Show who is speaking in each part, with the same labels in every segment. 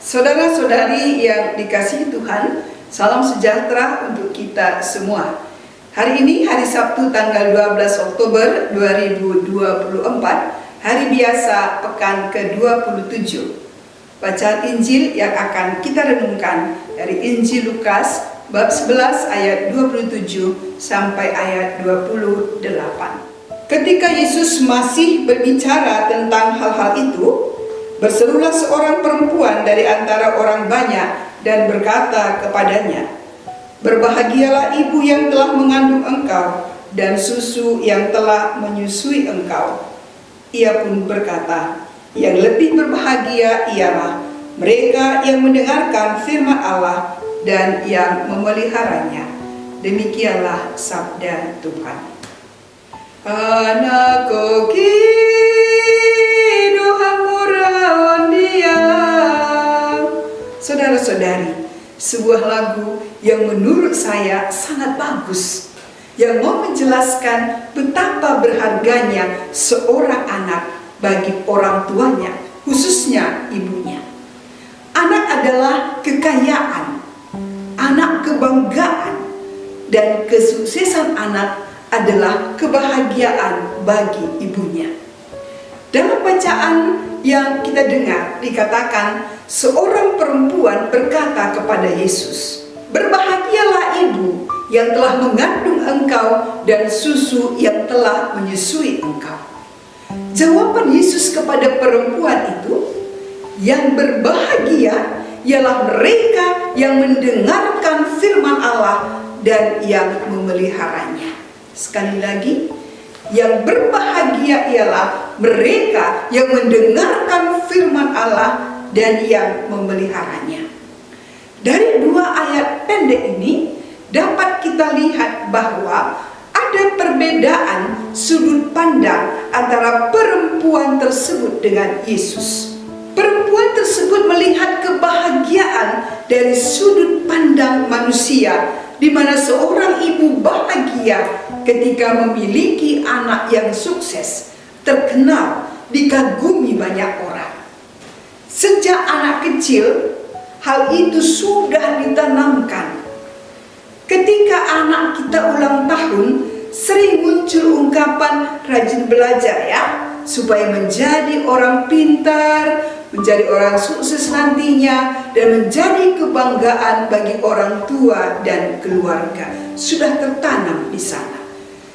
Speaker 1: Saudara-saudari yang dikasihi Tuhan, salam sejahtera untuk kita semua. Hari ini hari Sabtu tanggal 12 Oktober 2024, hari biasa pekan ke-27. Bacaan Injil yang akan kita renungkan dari Injil Lukas bab 11 ayat 27 sampai ayat 28. Ketika Yesus masih berbicara tentang hal-hal itu, berserulah seorang perempuan dari antara orang banyak dan berkata kepadanya, "Berbahagialah ibu yang telah mengandung engkau dan susu yang telah menyusui engkau." Ia pun berkata, "Yang lebih berbahagia ialah mereka yang mendengarkan firman Allah dan yang memeliharanya." Demikianlah sabda Tuhan. Anakku Saudara-saudari, sebuah lagu yang menurut saya sangat bagus, yang mau menjelaskan betapa berharganya seorang anak bagi orang tuanya, khususnya ibunya. Anak adalah kekayaan, anak kebanggaan, dan kesuksesan anak adalah kebahagiaan bagi ibunya. Dalam bacaan yang kita dengar dikatakan seorang perempuan berkata kepada Yesus, "Berbahagialah ibu yang telah mengandung engkau dan susu yang telah menyusui engkau." Jawaban Yesus kepada perempuan itu, yang berbahagia ialah mereka yang mendengarkan firman Allah dan yang memeliharanya. Sekali lagi, yang berbahagia ialah mereka yang mendengarkan firman Allah dan yang memeliharanya. Dari dua ayat pendek ini dapat kita lihat bahwa ada perbedaan sudut pandang antara perempuan tersebut dengan Yesus. Perempuan tersebut melihat kebahagiaan dari sudut pandang manusia, di mana seorang ibu bahagia ketika memiliki anak yang sukses, terkenal, dikagumi banyak orang. Sejak anak kecil, hal itu sudah ditanamkan. Ketika anak kita ulang tahun, sering muncul ungkapan rajin belajar ya, supaya menjadi orang pintar, menjadi orang sukses nantinya, dan menjadi kebanggaan bagi orang tua dan keluarga. Sudah tertanam di sana.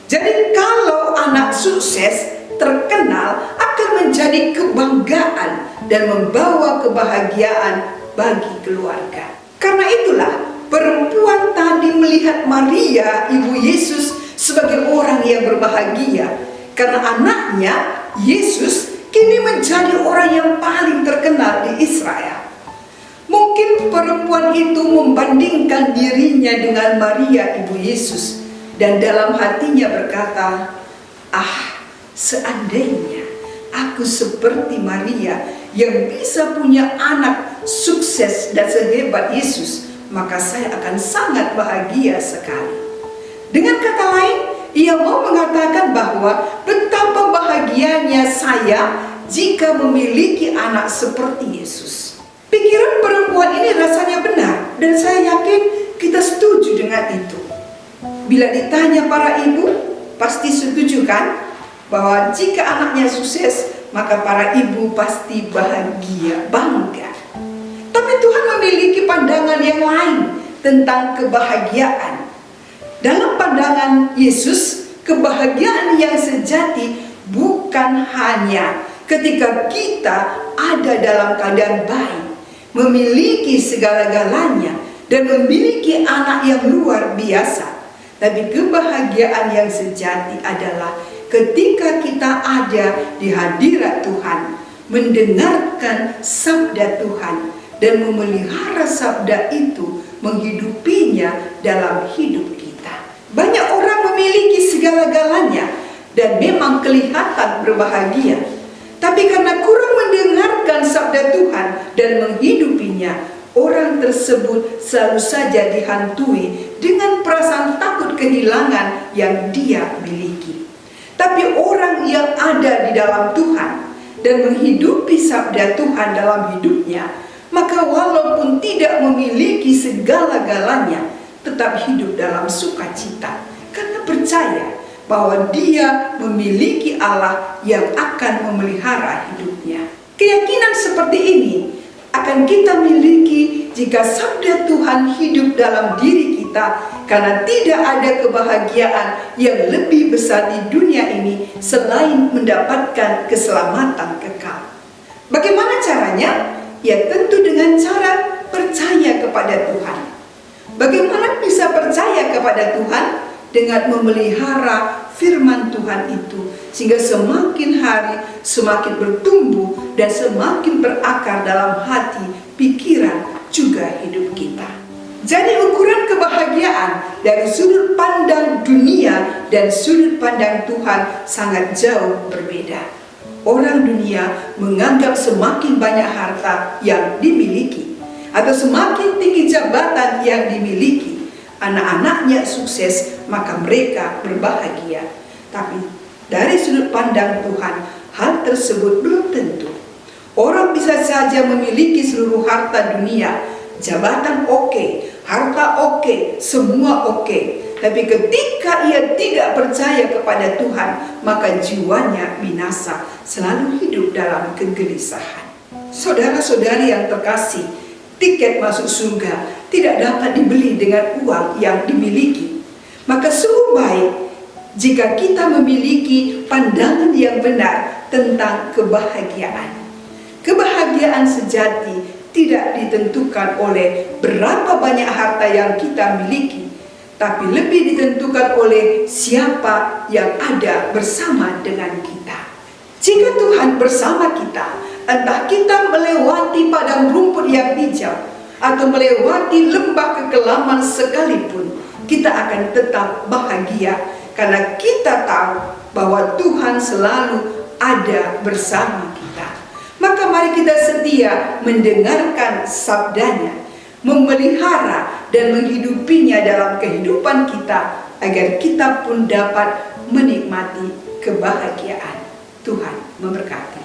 Speaker 1: Jadi kalau anak sukses, terkenal, akan menjadi kebanggaan dan membawa kebahagiaan bagi keluarga. Karena itulah perempuan tadi melihat Maria, ibu Yesus, sebagai orang yang berbahagia. Karena anaknya, Yesus, kini menjadi orang yang paling terkenal di Israel. Mungkin perempuan itu membandingkan dirinya dengan Maria, ibu Yesus, dan dalam hatinya berkata, seandainya aku seperti Maria yang bisa punya anak sukses dan sehebat Yesus, maka saya akan sangat bahagia sekali. Dengan kata lain, ia mau mengatakan bahwa betapa bahagianya saya jika memiliki anak seperti Yesus. Pikiran perempuan ini rasanya benar, dan saya yakin kita setuju dengan itu. Bila ditanya para ibu, pasti setuju kan? Bahwa jika anaknya sukses, maka para ibu pasti bahagia, bangga. Tapi Tuhan memiliki pandangan yang lain tentang kebahagiaan. Dalam pandangan Yesus, kebahagiaan yang sejati bukan hanya ketika kita ada dalam keadaan baik, memiliki segala-galanya, dan memiliki anak yang luar biasa. Tapi kebahagiaan yang sejati adalah ketika kita ada di hadirat Tuhan, mendengarkan sabda Tuhan, dan memelihara sabda itu, menghidupinya dalam hidup kita. Banyak orang memiliki segala-galanya dan memang kelihatan berbahagia, tapi karena kurang mendengarkan sabda Tuhan dan menghidupinya, orang tersebut selalu saja dihantui dengan perasaan takut kehilangan yang dia miliki. Tapi orang yang ada di dalam Tuhan dan menghidupi sabda Tuhan dalam hidupnya, maka walaupun tidak memiliki segala-galanya, tetap hidup dalam sukacita karena percaya bahwa Dia memiliki Allah yang akan memelihara hidupnya. Keyakinan seperti ini akan kita miliki jika sabda Tuhan hidup dalam diri kita, karena tidak ada kebahagiaan yang lebih besar di dunia ini selain mendapatkan keselamatan kekal. Bagaimana caranya? Ya tentu dengan cara percaya kepada Tuhan. Bagaimana bisa percaya kepada Tuhan? Dengan memelihara firman Tuhan itu, sehingga semakin hari semakin bertumbuh dan semakin berakar dalam hati, pikiran, juga hidup kita. Jadi ukuran kebahagiaan dari sudut pandang dunia dan sudut pandang Tuhan sangat jauh berbeda. Orang dunia menganggap semakin banyak harta yang dimiliki atau semakin tinggi jabatan yang dimiliki, anak-anaknya sukses, maka mereka berbahagia. Tapi dari sudut pandang Tuhan, hal tersebut belum tentu. Orang bisa saja memiliki seluruh harta dunia, jabatan oke, harta oke, semua oke. Tapi ketika ia tidak percaya kepada Tuhan, maka jiwanya binasa, selalu hidup dalam kegelisahan. Saudara-saudari yang terkasih, tiket masuk surga tidak dapat dibeli dengan uang yang dimiliki. Maka sungguh baik jika kita memiliki pandangan yang benar tentang kebahagiaan. Kebahagiaan sejati tidak ditentukan oleh berapa banyak harta yang kita miliki, tapi lebih ditentukan oleh siapa yang ada bersama dengan kita. Jika Tuhan bersama kita, entah kita melewati padang rumput yang hijau atau melewati lembah kekelaman sekalipun, kita akan tetap bahagia karena kita tahu bahwa Tuhan selalu ada bersama kita. Maka mari kita setia mendengarkan sabdanya, memelihara dan menghidupinya dalam kehidupan kita, agar kita pun dapat menikmati kebahagiaan. Tuhan memberkati.